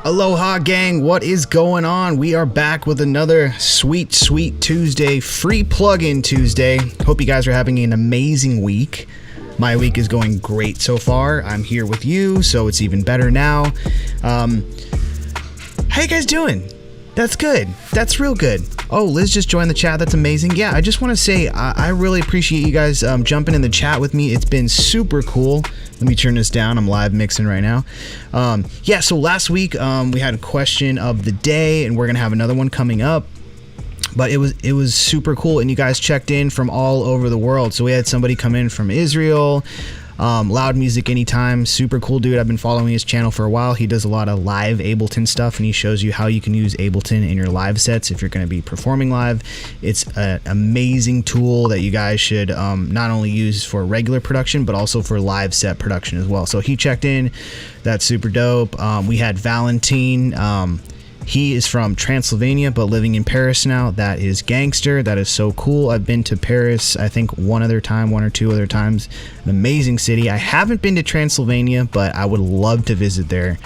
Aloha Gang, what is going on? We are back with another sweet Tuesday, free plug-in Tuesday. Hope you guys are having an amazing week. My week is going great so far. I'm here with you, so it's even better now. How you guys doing? That's good. That's real good. Oh, Liz just joined the chat. That's amazing. Yeah, I just want to say I really appreciate you guys jumping in the chat with me. It's been super cool. Let me turn this down. I'm live mixing right now. Yeah, so last week we had a question of the day, and we're going to have another one coming up. But it was super cool, and you guys checked in from all over the world. So we had somebody come in from Israel. Loud Music Anytime, super cool dude. I've been following his channel for a while. He does a lot of live Ableton stuff, and he shows you how you can use Ableton in your live sets if you're going to be performing live. It's an amazing tool that you guys should not only use for regular production but also for live set production as well. So he checked in. That's super dope. We had Valentine. He is from Transylvania but living in Paris now. That is gangster. That is so cool. I've been to Paris, I think one or two other times. An amazing city. I haven't been to Transylvania, but I would love to visit there.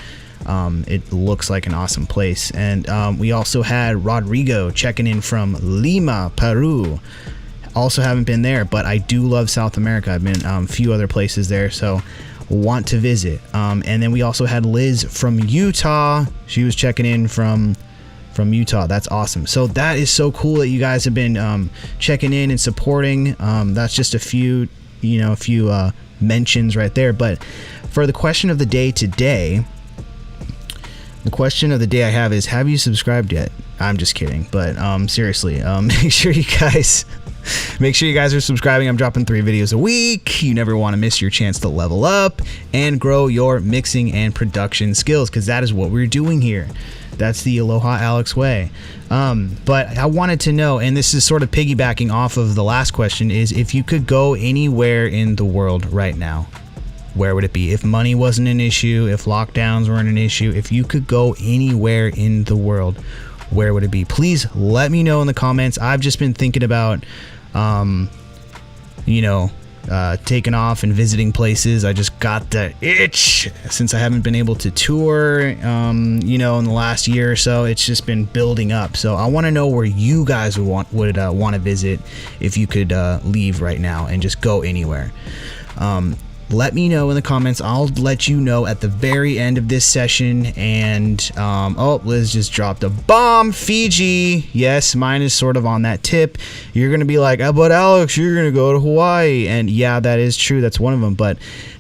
It looks like an awesome place. And we also had Rodrigo checking in from Lima, Peru. Also haven't been there, but I do love South America. I've been a few other places there, so want to visit. And then we also had Liz from Utah. She was checking in from Utah. That's awesome. So that is so cool that you guys have been checking in and supporting. That's just a few mentions right there. But for the question of the day today, the question of the day I have is, have you subscribed yet? I'm just kidding, but seriously, make sure you guys are subscribing. I'm dropping 3 videos a week. You never want to miss your chance to level up and grow your mixing and production skills, because that is what we're doing here. That's the Aloha Alex way. But I wanted to know, and this is sort of piggybacking off of the last question, is if you could go anywhere in the world right now, where would it be? If money wasn't an issue, if lockdowns weren't an issue, if you could go anywhere in the world, where would it be? Please let me know in the comments. I've just been thinking about taking off and visiting places. I just got that itch since I haven't been able to tour in the last year or so. It's just been building up. So I want to know where you guys would want to visit if you could leave right now and just go anywhere. Let me know in the comments. I'll let you know at the very end of this session. And Liz just dropped a bomb. Fiji. Yes, mine is sort of on that tip. You're gonna be like, but Alex, you're gonna go to Hawaii. And yeah, that is true. That's one of them. But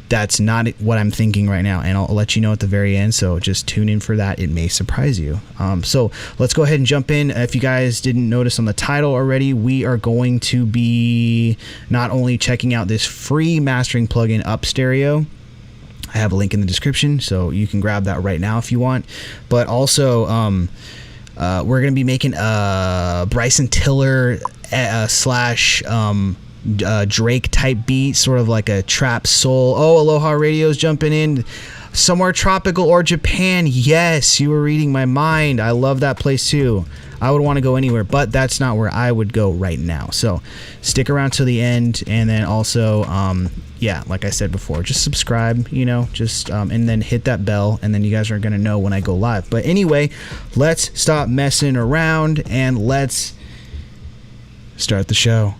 that's not what I'm thinking right now, and I'll let you know at the very end, so just tune in for that. It may surprise you. So let's go ahead and jump in. If you guys didn't notice on the title already, we are going to be not only checking out this free mastering plugin, Up Stereo. I have a link in the description, so you can grab that right now if you want. But also, we're going to be making a Bryson Tiller slash Drake type beat, sort of like a trap soul. Oh, Aloha Radio's jumping in. Somewhere tropical or Japan. Yes, you were reading my mind. I love that place too. I would want to go anywhere, but that's not where I would go right now. So stick around to the end, and then also like I said before, just subscribe, and then hit that bell, and then you guys are gonna know when I go live. But anyway, let's stop messing around and let's start the show.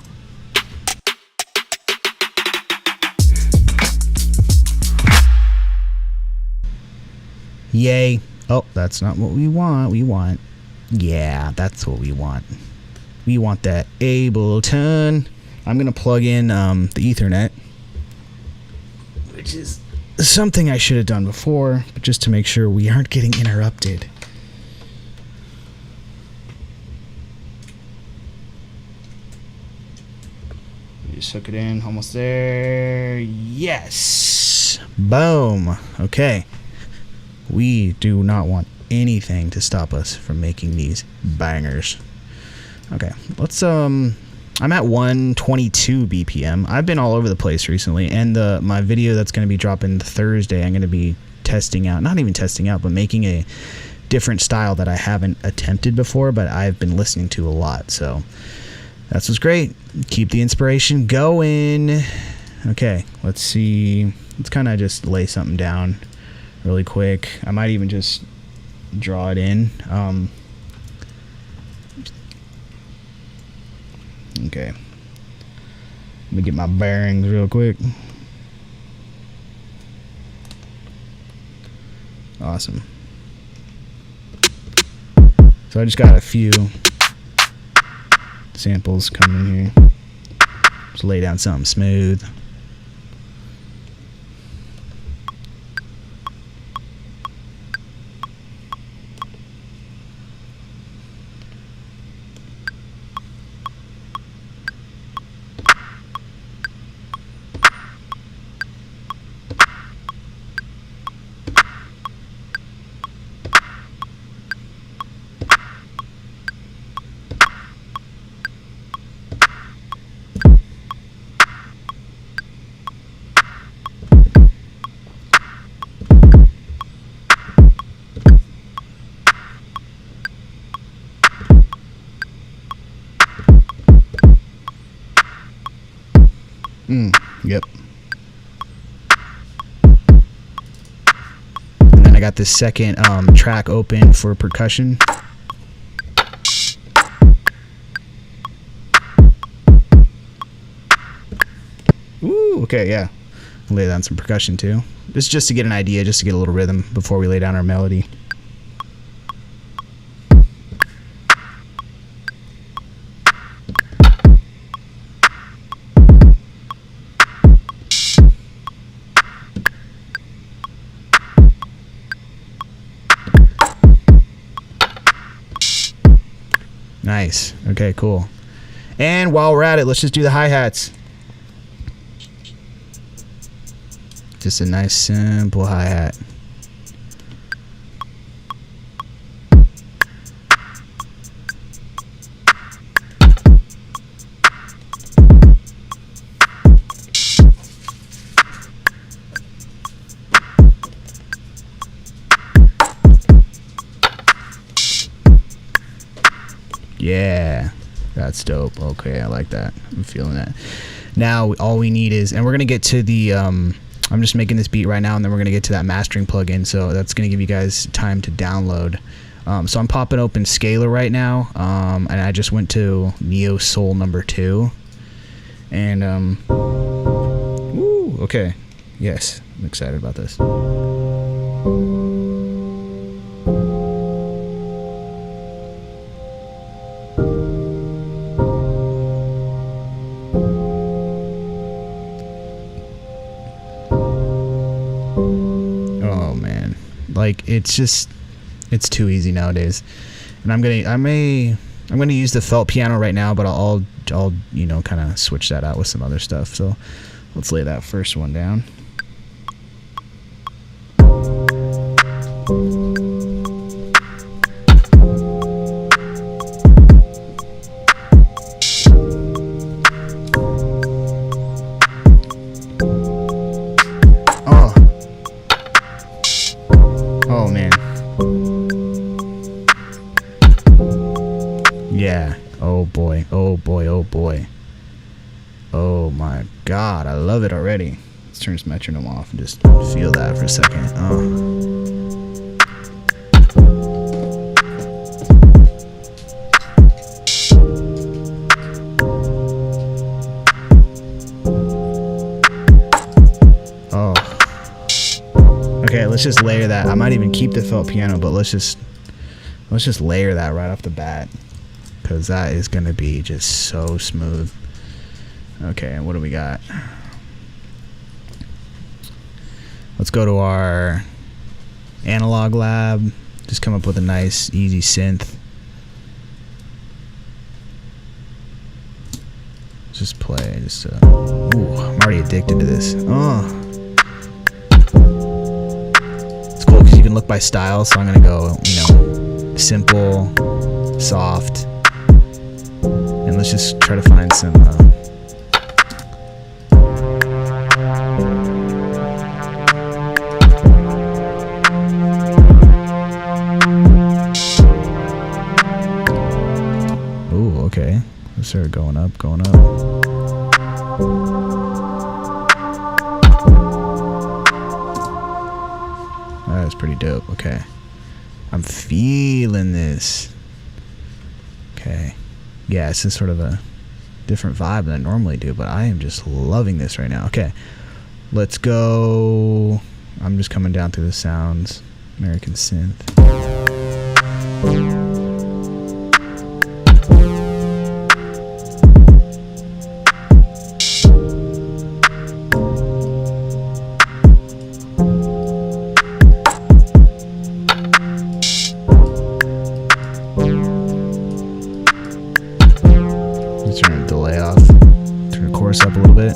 Yay. Oh, that's not what we want. Yeah, that's what we want. We want that Ableton. I'm going to plug in the Ethernet, which is something I should have done before, but just to make sure we aren't getting interrupted. Just hook it in. Almost there. Yes. Boom. Okay. We do not want anything to stop us from making these bangers. Okay, let's I'm at 122 BPM. I've been all over the place recently, and my video that's going to be dropping Thursday, I'm going to be not even testing out, but making a different style that I haven't attempted before, but I've been listening to a lot. So that's what's great. Keep the inspiration going. Okay, let's see. Let's kind of just lay something down really quick. I might even just draw it in. Okay. Let me get my bearings real quick. Awesome. So I just got a few samples coming in here. Just lay down something smooth. Yep. And then I got this second track open for percussion. Ooh, okay, yeah. Lay down some percussion too. Just to get an idea, just to get a little rhythm before we lay down our melody. Nice. Okay, cool. And while we're at it, let's just do the hi-hats. Just a nice, simple hi-hat. Yeah, that's dope. Okay, I like that. I'm feeling that. Now all we need is, and we're gonna get to the I'm just making this beat right now, and then we're gonna get to that mastering plugin, so that's gonna give you guys time to download. So I'm popping open Scalar right now, and I just went to Neo Soul number 2, and woo, okay, yes, I'm excited about this. Like, it's too easy nowadays. And I'm gonna use the felt piano right now, but I'll you know, kind of switch that out with some other stuff. So let's lay that first one down. Oh man. Yeah. Oh boy. Oh boy. Oh boy. Oh my god. I love it already. Let's turn this metronome off and just feel that for a second. Okay, let's just layer that. I might even keep the felt piano, but let's just layer that right off the bat, because that is gonna be just so smooth. Okay, and what do we got? Let's go to our analog lab. Just come up with a nice, easy synth. Just play. Ooh, I'm already addicted to this. Oh. You can look by style, so I'm gonna go, you know, simple, soft, and let's just try to find some ooh, okay, let's start going up. That's pretty dope. Okay, I'm feeling this. Okay. Yeah, it's just sort of a different vibe than I normally do, but I am just loving this right now. Okay. Let's go. I'm just coming down through the sounds. American synth. Let's turn the delay off. Turn the chorus up a little bit.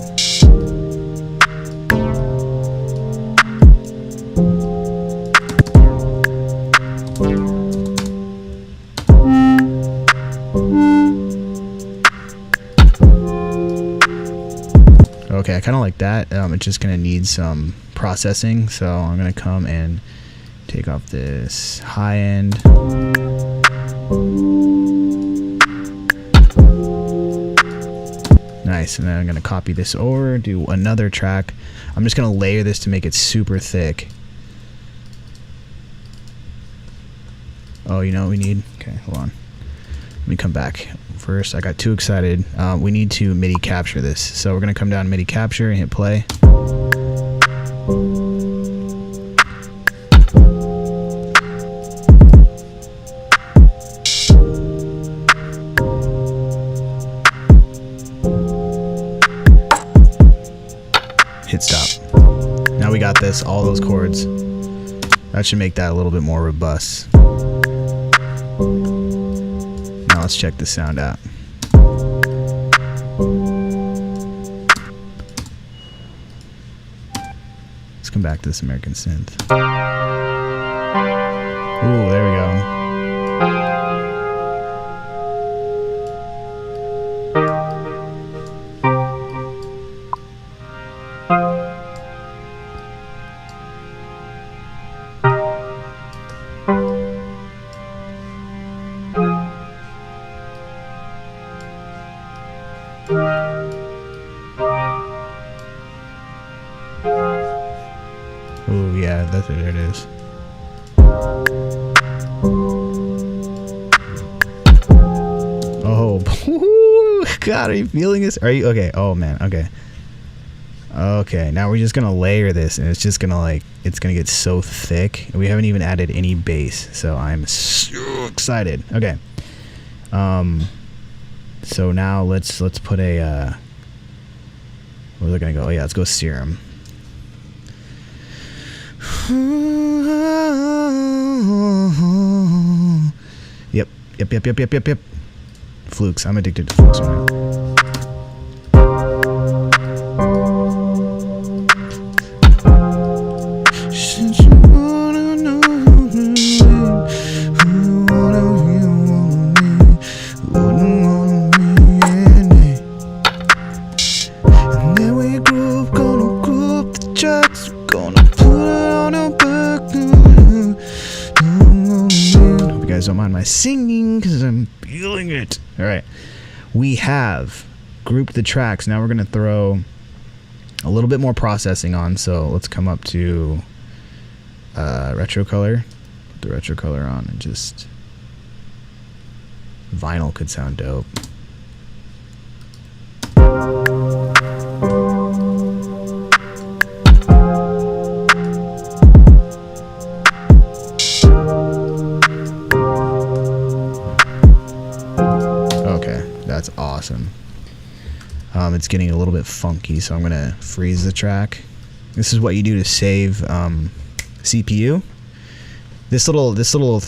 Okay, I kind of like that. It's just going to need some processing, so I'm going to come and take off this high end. Nice, and then I'm going to copy this over, do another track. I'm just going to layer this to make it super thick. Oh, you know what we need? Okay, hold on. Let me come back. First, I got too excited. We need to MIDI capture this. So we're going to come down to MIDI capture and hit play. Hit stop. Now we got this, all those chords. That should make that a little bit more robust. Now let's check the sound out. Let's come back to this American synth. Ooh, there we go. Oh yeah, there it is. Oh, God, are you feeling this? Are you okay? Oh man, okay. Okay, now we're just gonna layer this, and it's just gonna it's gonna get so thick. We haven't even added any bass, so I'm so excited. Okay. So now let's put a where's it gonna go? Oh yeah, let's go Serum. Yep. Flukes. I'm addicted to flukes right now. Don't mind my singing because I'm feeling it. All right, we have grouped the tracks. Now we're going to throw a little bit more processing on. So let's come up to retro color. Put the retro color on, and just vinyl could sound dope. That's awesome. It's getting a little bit funky, so I'm gonna freeze the track. This is what you do to save CPU. This little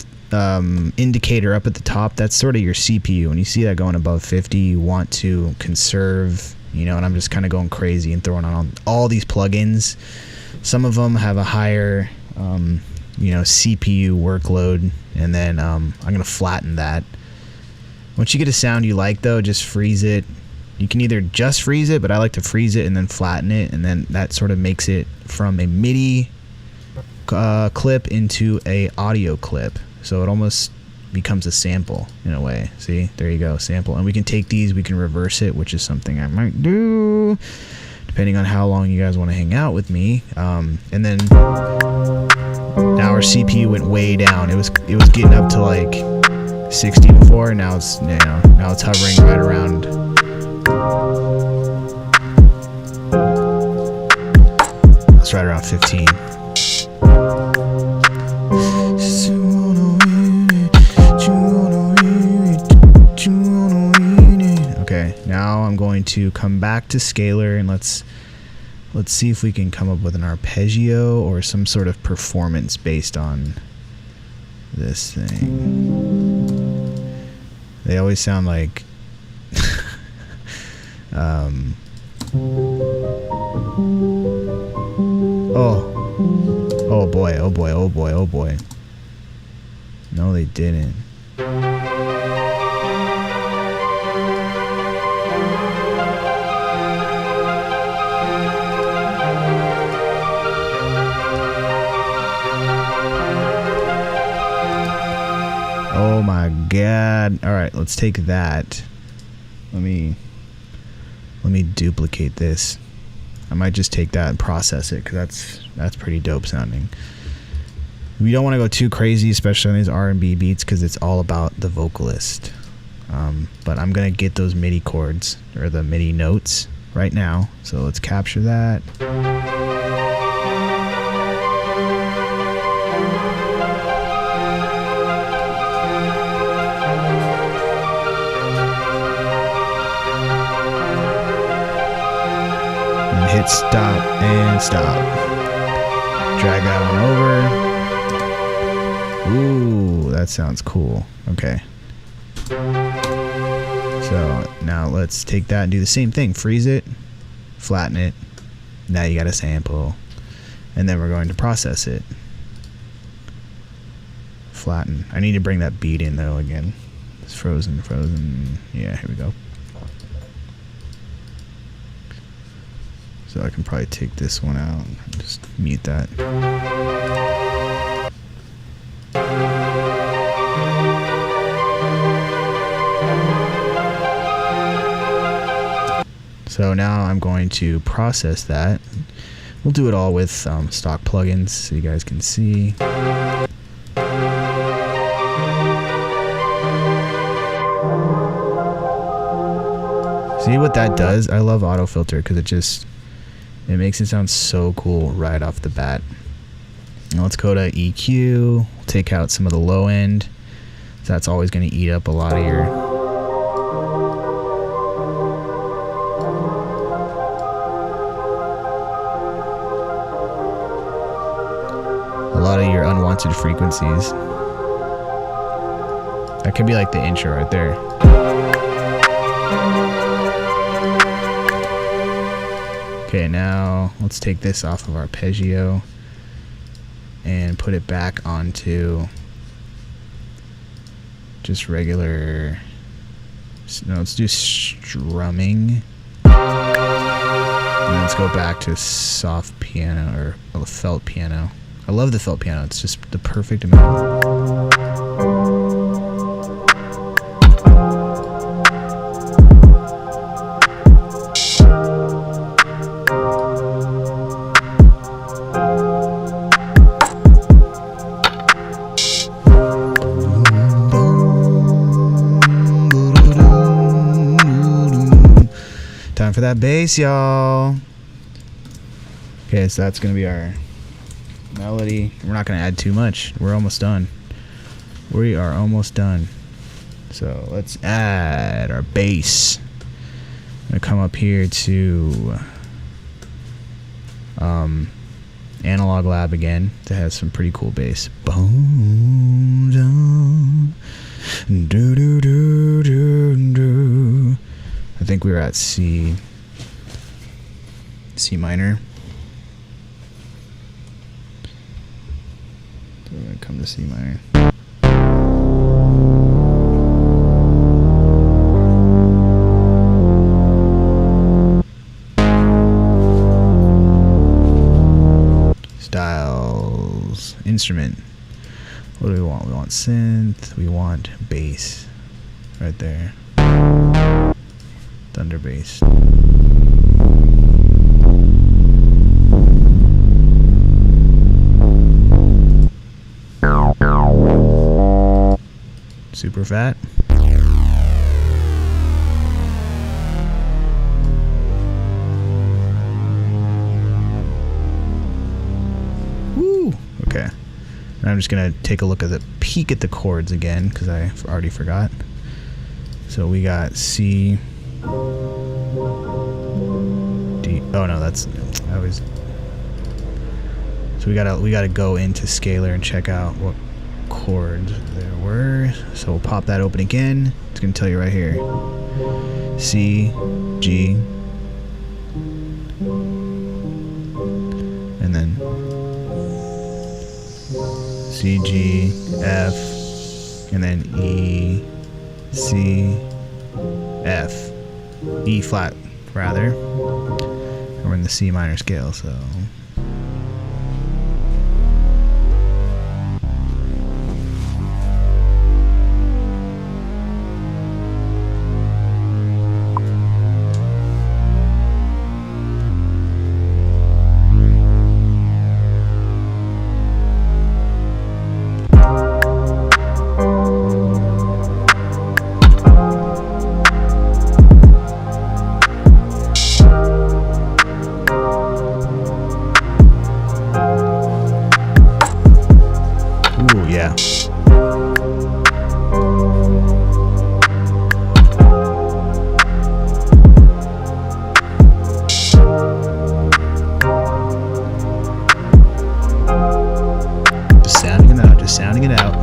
indicator up at the top, that's sort of your CPU. When you see that going above 50, you want to conserve, you know, and I'm just kind of going crazy and throwing on all these plugins. Some of them have a higher CPU workload, and then I'm gonna flatten that. Once you get a sound you like, though, just freeze it. You can either just freeze it, but I like to freeze it and then flatten it, and then that sort of makes it from a MIDI clip into a audio clip. So it almost becomes a sample in a way. See, there you go, sample. And we can take these, we can reverse it, which is something I might do, depending on how long you guys want to hang out with me. And then now we're CPU went way down. It was getting up to like 60 before, and now it's now it's hovering right around. It's right around 15. Okay, now I'm going to come back to scalar, and let's see if we can come up with an arpeggio or some sort of performance based on this thing. They always sound like oh boy, oh boy, oh boy, oh boy. No, they didn't. Oh my god. Alright, let's take that. Let me duplicate this. I might just take that and process it, because that's pretty dope sounding. We don't want to go too crazy, especially on these R&B beats, because it's all about the vocalist. But I'm gonna get those MIDI chords, or the MIDI notes, right now. So let's capture that. Hit stop and stop. Drag that on over. Ooh, that sounds cool. Okay. So now let's take that and do the same thing. Freeze it, flatten it. Now you got a sample. And then we're going to process it. Flatten. I need to bring that beat in though again. It's frozen. Yeah, here we go. So I can probably take this one out and just mute that. So now I'm going to process that. We'll do it all with stock plugins so you guys can see. See what that does? I love auto filter because it makes it sound so cool right off the bat. Now let's go to EQ, take out some of the low end. So that's always going to eat up a lot of your unwanted frequencies. That could be like the intro right there. Okay, now let's take this off of arpeggio and put it back onto just regular. No, let's do strumming. And let's go back to soft piano or felt piano. I love the felt piano. It's just the perfect amount. Time for that bass, y'all. Okay, so that's gonna be our melody. We're not gonna add too much. We're almost done. We are almost done. So let's add our bass. I'm gonna come up here to Analog Lab again. That has some pretty cool bass. Boom, down, do do do do do. I think we were at C minor. So we're gonna come to C minor. Styles, instrument. What do we want? We want synth. We want bass. Right there. Thunder bass. Super fat. Woo! Okay. And I'm just gonna take a look at the peek at the chords again because I already forgot. So we got C, D. Oh no, that's I was. So we gotta go into scalar and check out what chords there were. So we'll pop that open again. It's gonna tell you right here. C, G, and then C, G, F, and then E, C, F, E flat rather. And we're in the C minor scale, so. Sounding it out.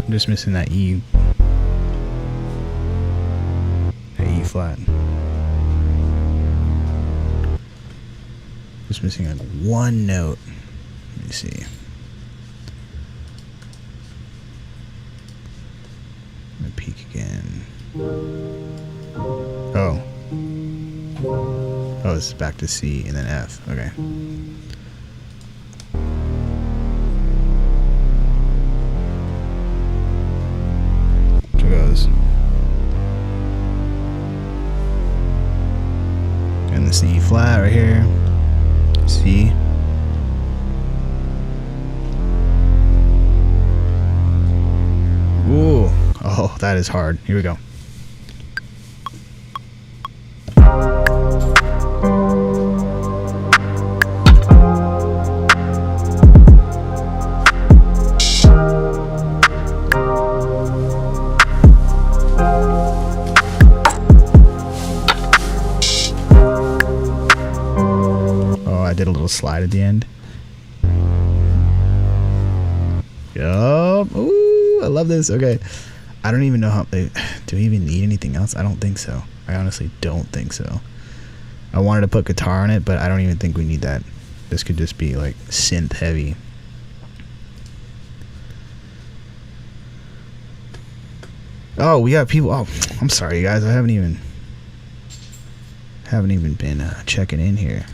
Just missing that E flat. Just missing like one note. Let me see. Let me peek again. Oh, this is back to C and then F. Okay. Goes and the C flat right here. C. Ooh, oh, that is hard. Here we go. I did a little slide at the end. Yup. Ooh, I love this. Okay. I don't even know how do we even need anything else? I don't think so. I honestly don't think so. I wanted to put guitar on it, but I don't even think we need that. This could just be like synth heavy. Oh, we got people. Oh, I'm sorry, you guys. I haven't even been checking in here.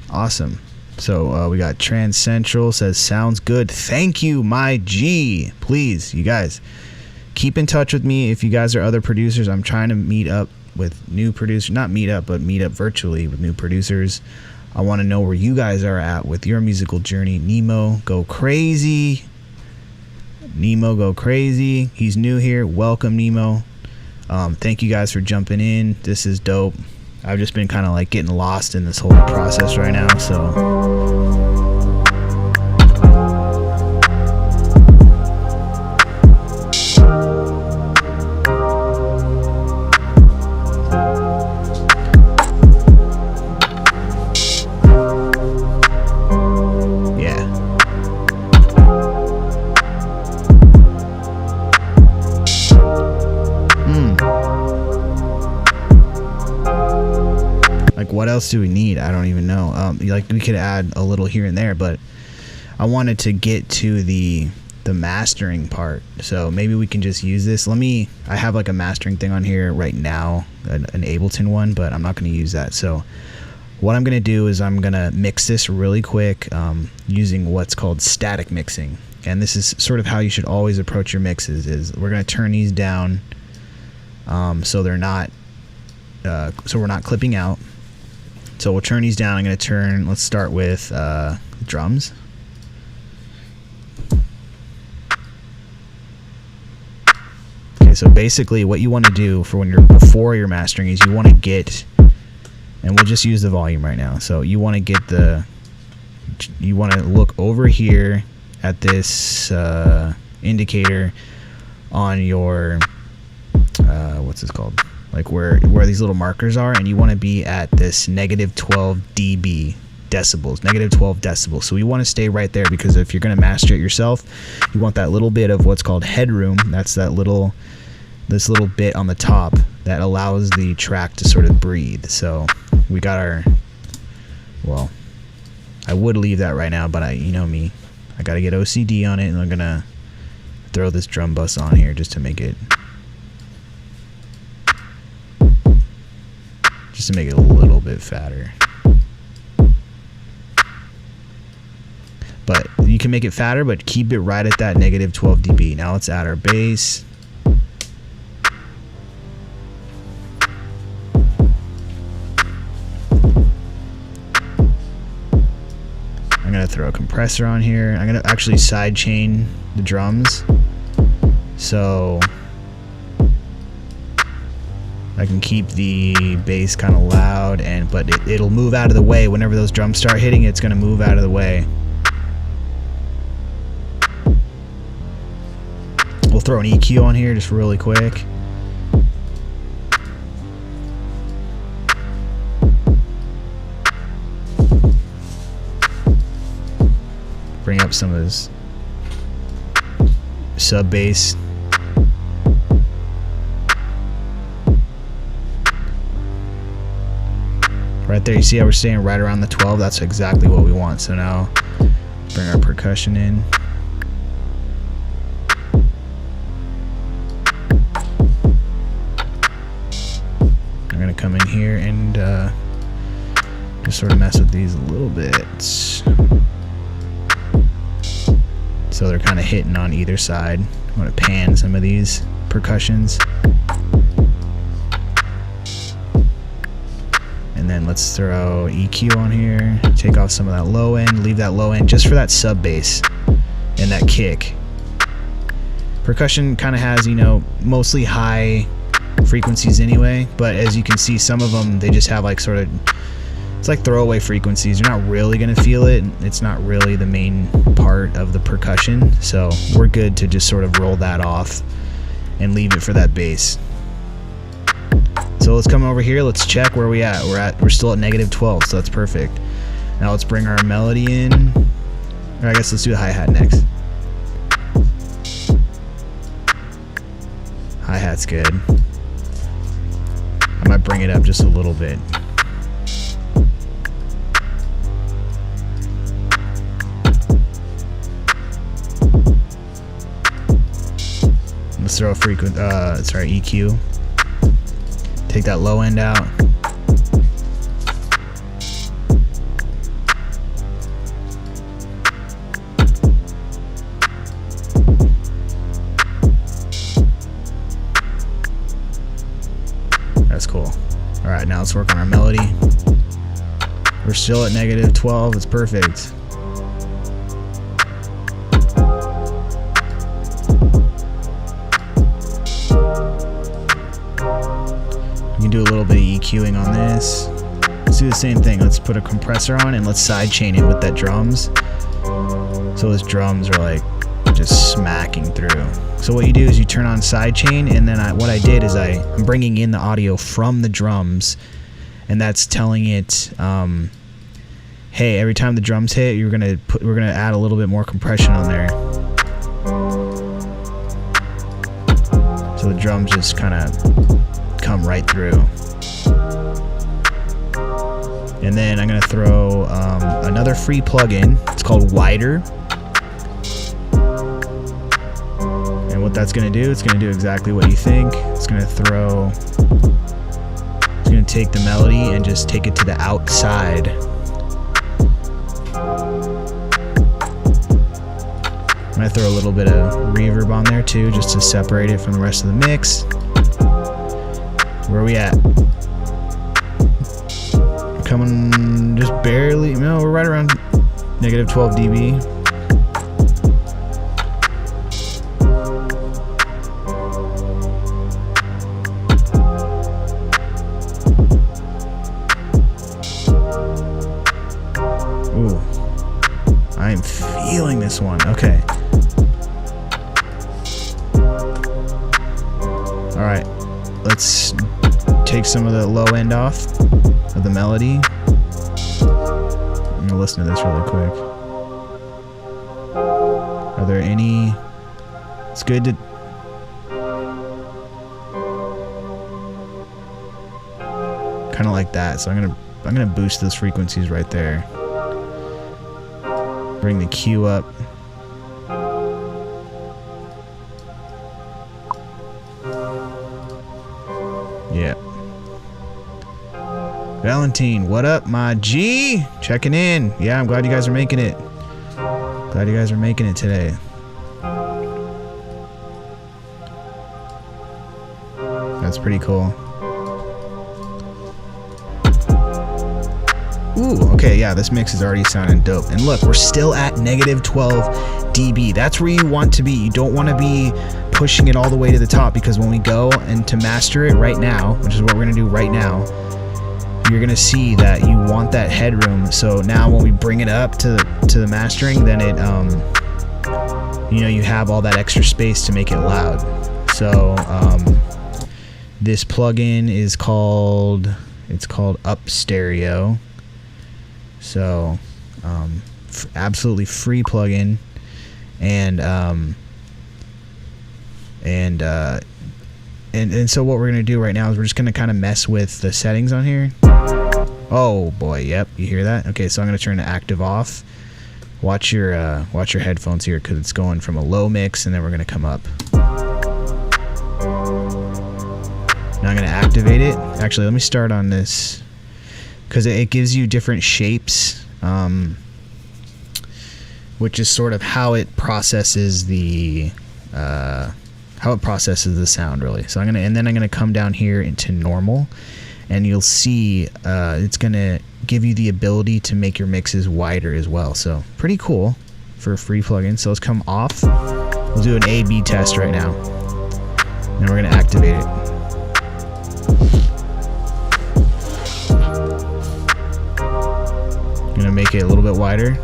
Awesome. So we got Trans Central says sounds good. Thank you, my G. Please, you guys, keep in touch with me if you guys are other producers. I'm trying to meet up with new producers, not meet up, but meet up virtually with new producers. I want to know where you guys are at with your musical journey. Nemo, go crazy. Nemo, go crazy. He's new here. Welcome, Nemo. Thank you guys for jumping in. This is dope. I've just been kind of like getting lost in this whole process right now, so. what else do we need? I don't even know. Like we could add a little here and there, but I wanted to get to the mastering part, so maybe we can just use this. I have like a mastering thing on here right now, an Ableton one, but I'm not going to use that. So what I'm going to do is I'm going to mix this really quick using what's called static mixing, and this is sort of how you should always approach your mixes. Is we're going to turn these down so they're not so we're not clipping out. So we'll turn these down. I'm going to turn, let's start with drums. So basically what you want to do for when you're before you're mastering is you want to get, and we'll just use the volume right now. So you want to get you want to look over here at this indicator on your what's this called, like where these little markers are, and you want to be at this -12 dB decibels, -12 decibels. So we want to stay right there, because if you're going to master it yourself, you want that little bit of what's called headroom. That's this little bit on the top that allows the track to sort of breathe. So we got our, well, I would leave that right now, but you know me, I got to get OCD on it, and I'm gonna throw this drum bus on here just to make it a little bit fatter. But you can make it fatter, but keep it right at that -12 dB. Now let's add our bass. I'm gonna throw a compressor on here. I'm gonna actually sidechain the drums, so I can keep the bass kind of loud, but it'll move out of the way whenever those drums start hitting. It's gonna move out of the way. We'll throw an EQ on here just really quick. Bring up some of this sub bass. Right there, you see how we're staying right around the 12? That's exactly what we want. So now bring our percussion in. I'm gonna come in here and just sort of mess with these a little bit, so they're kind of hitting on either side. I'm gonna pan some of these percussions, and then let's throw EQ on here. Take off some of that low end, leave that low end just for that sub bass and that kick. Percussion kind of has, you know, mostly high frequencies anyway, but as you can see, some of them, they just have like sort of, it's like throwaway frequencies. You're not really gonna feel it. It's not really the main part of the percussion, so we're good to just sort of roll that off and leave it for that bass. So let's come over here, let's check where we at. We're still at -12, so that's perfect. Now let's bring our melody in, or I guess let's do the hi-hat next. Hi-hat's good. I might bring it up just a little bit. Let's throw a EQ. Take that low end out. That's cool. All right, now let's work on our melody. We're still at -12. It's perfect. We can do a little bit of EQing on this. Let's do the same thing. Let's put a compressor on and let's sidechain it with that drums. So those drums are like just smacking through. So what you do is you turn on sidechain, and then what I did is I'm bringing in the audio from the drums, and that's telling it, hey, every time the drums hit, we're gonna add a little bit more compression on there. So the drums just kind of come right through. And then I'm going to throw another free plugin. It's called Wider. And what that's going to do, it's going to do exactly what you think. It's going to take the melody and just take it to the outside. I'm going to throw a little bit of reverb on there too, just to separate it from the rest of the mix. Where are we at? Coming just barely, no, we're right around negative 12 dB. Ooh, I'm feeling this one. Okay. All right, let's take some of the low end off of the melody. I'm gonna listen to this really quick. Are there any? It's good to. Kind of like that. So I'm gonna boost those frequencies right there. Bring the Q up. Yeah. Valentine, what up, my G? Checking in. Yeah, I'm glad you guys are making it. Glad you guys are making it today. That's pretty cool. Ooh, okay, yeah, this mix is already sounding dope. And look, we're still at negative 12 dB. That's where you want to be. You don't want to be pushing it all the way to the top, because when we go and to master it right now, which is what we're going to do right now, you're going to see that you want that headroom. So now when we bring it up to the mastering, then it, you know, you have all that extra space to make it loud. So this plugin is called, it's called Up Stereo. So absolutely free plugin, and so what we're gonna do right now is we're just gonna kind of mess with the settings on here. Oh boy, yep, you hear that? Okay, so I'm gonna turn the active off. Watch your headphones here, because it's going from a low mix, and then we're gonna come up. Now I'm gonna activate it. Actually, let me start on this, because it gives you different shapes, which is sort of how it processes the sound, really. So then I'm gonna come down here into normal, and you'll see it's gonna give you the ability to make your mixes wider as well. So pretty cool for a free plugin. So let's come off. We'll do an A/B test right now, and we're gonna activate it. Gonna make it a little bit wider.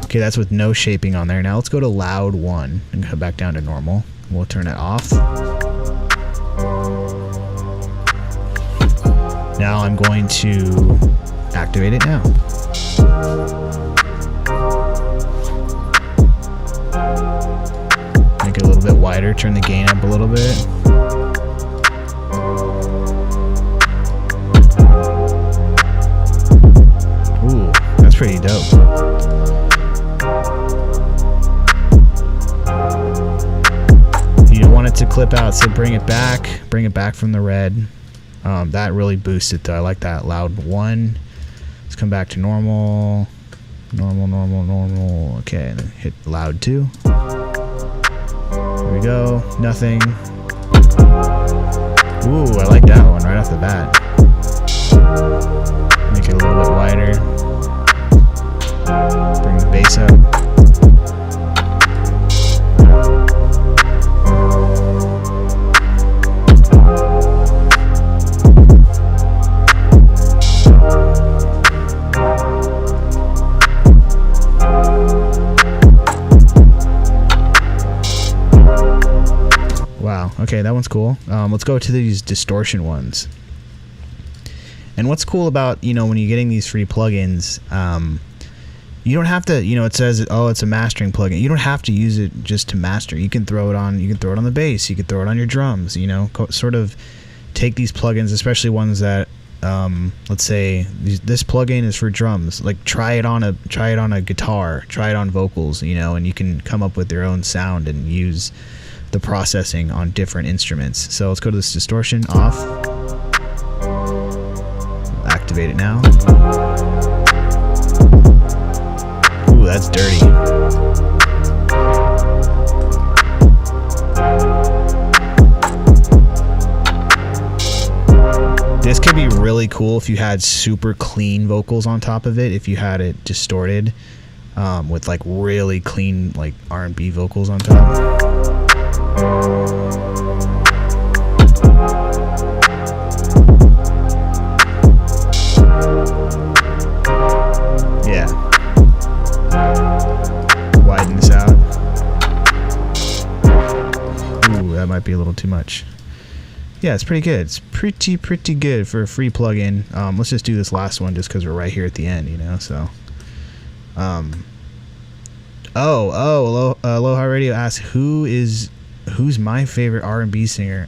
Okay, that's with no shaping on there. Now let's go to loud 1 and go back down to normal. We'll turn it off. Now I'm going to activate it now. Make it a little bit wider, turn the gain up a little bit. Pretty dope. You don't want it to clip out, so bring it back from the red. That really boosts it though. I like that. Loud 1. Let's come back to normal. Normal. Okay, and then hit loud 2. Here we go. Nothing. Ooh, I like that one right off the bat. Make it a little bit wider. Bring the bass up. Wow, okay, that one's cool. Let's go to these distortion ones. And what's cool about, you know, when you're getting these free plugins, you don't have to, you know, it says, oh, it's a mastering plugin. You don't have to use it just to master. You can throw it on the bass. You can throw it on your drums, you know, sort of take these plugins, especially ones that let's say this plugin is for drums, like try it on a guitar, try it on vocals, you know, and you can come up with your own sound and use the processing on different instruments. So let's go to this distortion off, activate it now. Ooh, that's dirty. This could be really cool if you had super clean vocals on top of it, if you had it distorted with like really clean like R&B vocals on top. Yeah. Widen this out. Ooh, that might be a little too much. Yeah, it's pretty good. It's pretty good for a free plugin. Let's just do this last one just because we're right here at the end, you know. So, Aloha Radio asks who's my favorite R&B singer.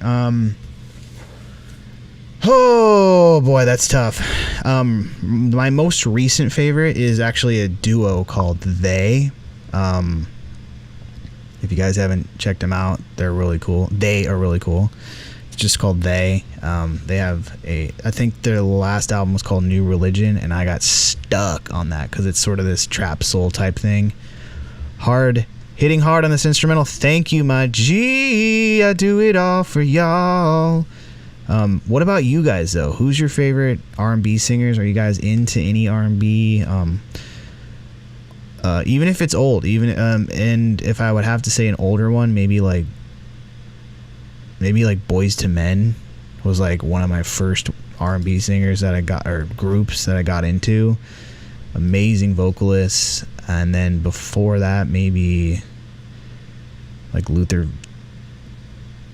Oh boy, that's tough. My most recent favorite is actually a duo called They. If you guys haven't checked them out, they're really cool. They are really cool. Just called They. They have I think their last album was called New Religion, and I got stuck on that because it's sort of this trap soul type thing. Hitting hard on this instrumental. Thank you, my G. I do it all for y'all. What about you guys though? Who's your favorite R&B singers? Are you guys into any R&B? Even if it's old, and if I would have to say an older one, maybe like Boyz II Men was like one of my first R&B singers that I got, or groups that I got into. Amazing vocalists. And then before that, maybe like Luther,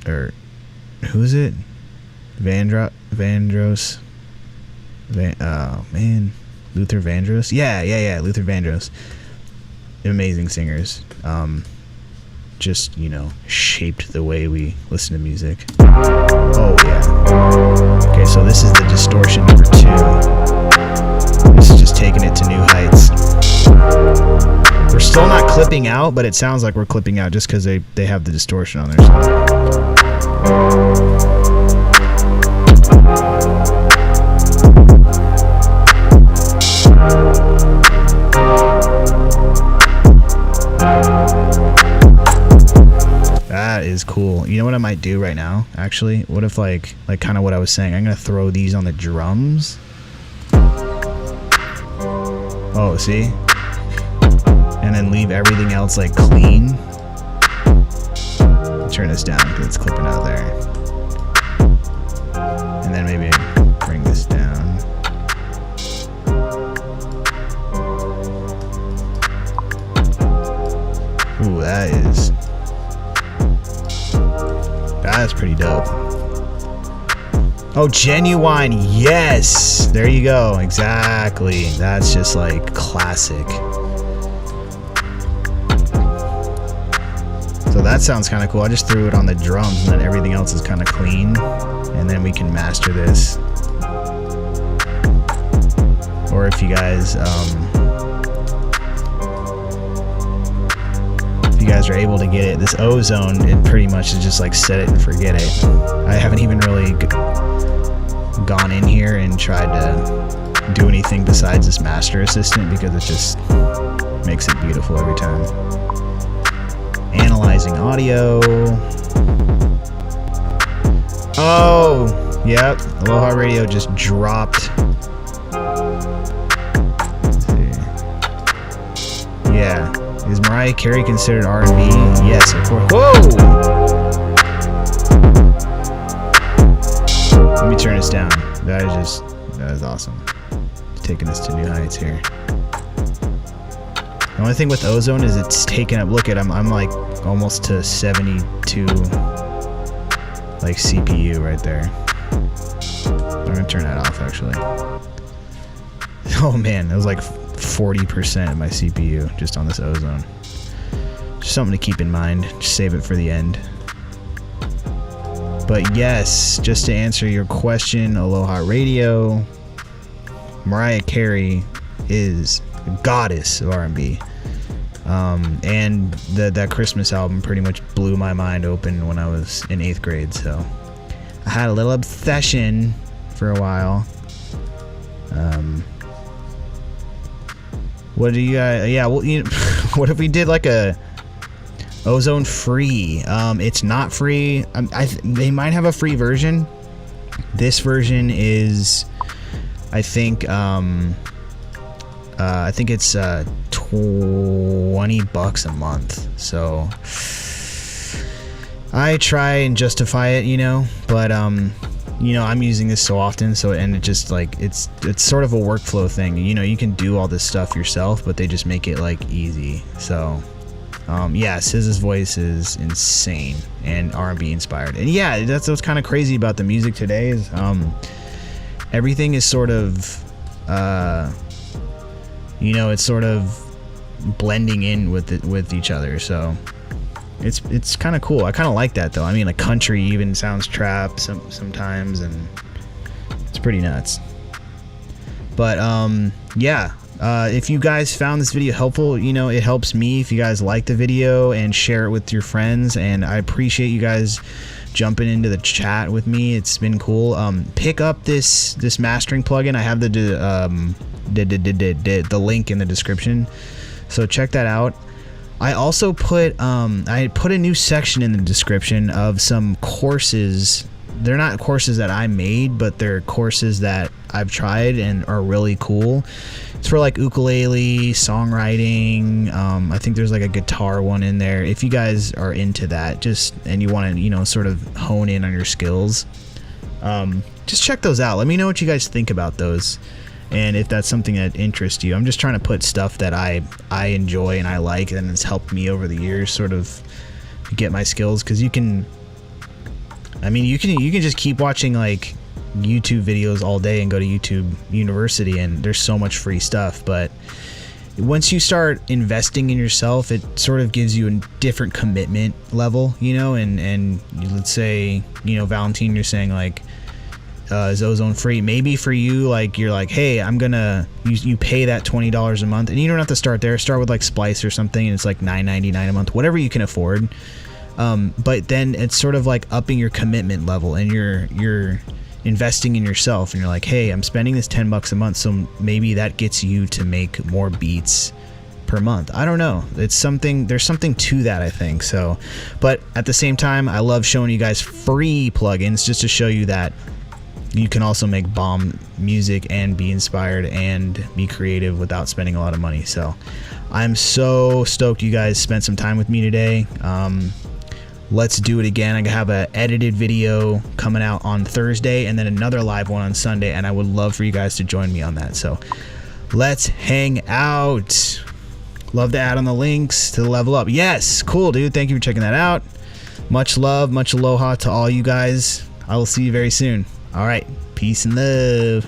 or who is it? Luther Vandross. Yeah, Luther Vandross. Amazing singers. Just, you know, shaped the way we listen to music. Oh yeah. Okay, so this is the distortion number 2. This is just taking it to new heights. We're still not clipping out, but it sounds like we're clipping out just because they have the distortion on their side. That is cool. You know what I might do right now, actually? What if like kind of what I was saying, I'm gonna throw these on the drums. Oh, see? And then leave everything else like clean. Turn this down because it's clipping out there. And then maybe bring this down. Ooh, that's pretty dope. Oh, Genuine, yes! There you go, exactly. That's just like classic. So that sounds kind of cool. I just threw it on the drums and then everything else is kind of clean. And then we can master this. Or if you guys, are able to get it, this Ozone, it pretty much is just like set it and forget it. I haven't even really gone in here and tried to do anything besides this master assistant because it just makes it beautiful every time. Analyzing audio. Oh, yep. Aloha Radio just dropped. Let's see. Yeah. Is Mariah Carey considered R&B? Yes, of course. Whoa! Let me turn this down. That is awesome. Taking this to new heights here. The only thing with Ozone is it's taken up. Look at I'm like almost to 72 like CPU right there. I'm gonna turn that off actually. Oh man, that was like 40% of my CPU just on this Ozone. Just something to keep in mind. Just save it for the end. But yes, just to answer your question, Aloha Radio, Mariah Carey is the goddess of R&B. And that Christmas album pretty much blew my mind open when I was in 8th grade. So I had a little obsession for a while. What do you guys? Yeah, well, what if we did like a ozone free? It's not free. They might have a free version. This version is, I think it's $20 a month. So I try and justify it, but I'm using this so often, and it just like it's sort of a workflow thing. You can do all this stuff yourself, but they just make it like easy. So yeah, SZA's voice is insane and R&B inspired. And yeah, that's what's kind of crazy about the music today is everything is sort of it's sort of blending in with each other. So it's kind of cool. I kind of like that though. I mean, like country even sounds trap sometimes, and it's pretty nuts. But yeah, if you guys found this video helpful, it helps me if you guys like the video and share it with your friends. And I appreciate you guys jumping into the chat with me. It's been cool. Pick up this mastering plugin. I have the link in the description, so check that out. I also put a new section in the description of some courses. They're not courses that I made, but they're courses that I've tried and are really cool. It's for like ukulele, songwriting. I think there's like a guitar one in there. If you guys are into that, and you want to, sort of hone in on your skills, just check those out. Let me know what you guys think about those, and if that's something that interests you. I'm just trying to put stuff that I enjoy and I like, and it's helped me over the years sort of get my skills. Because you can just keep watching like YouTube videos all day and go to YouTube University, and there's so much free stuff. But once you start investing in yourself, it sort of gives you a different commitment level, and let's say, Valentine, you're saying like, is ozone free? Maybe for you, like you're like, hey, you pay that $20 a month, and you don't have to start there. Start with like Splice or something, and it's like $9.99 a month, whatever you can afford. But then it's sort of like upping your commitment level, and you're investing in yourself, and you're like, hey, I'm spending this $10 a month, so maybe that gets you to make more beats per month. I don't know. There's something to that, I think. So, but at the same time, I love showing you guys free plugins just to show you that you can also make bomb music and be inspired and be creative without spending a lot of money. So I'm so stoked you guys spent some time with me today. Let's do it again. I have an edited video coming out on Thursday, and then another live one on Sunday, and I would love for you guys to join me on that. So let's hang out. Love to add on the links to the level up. Yes, cool, dude. Thank you for checking that out. Much love, much aloha to all you guys. I will see you very soon. All right, peace and love.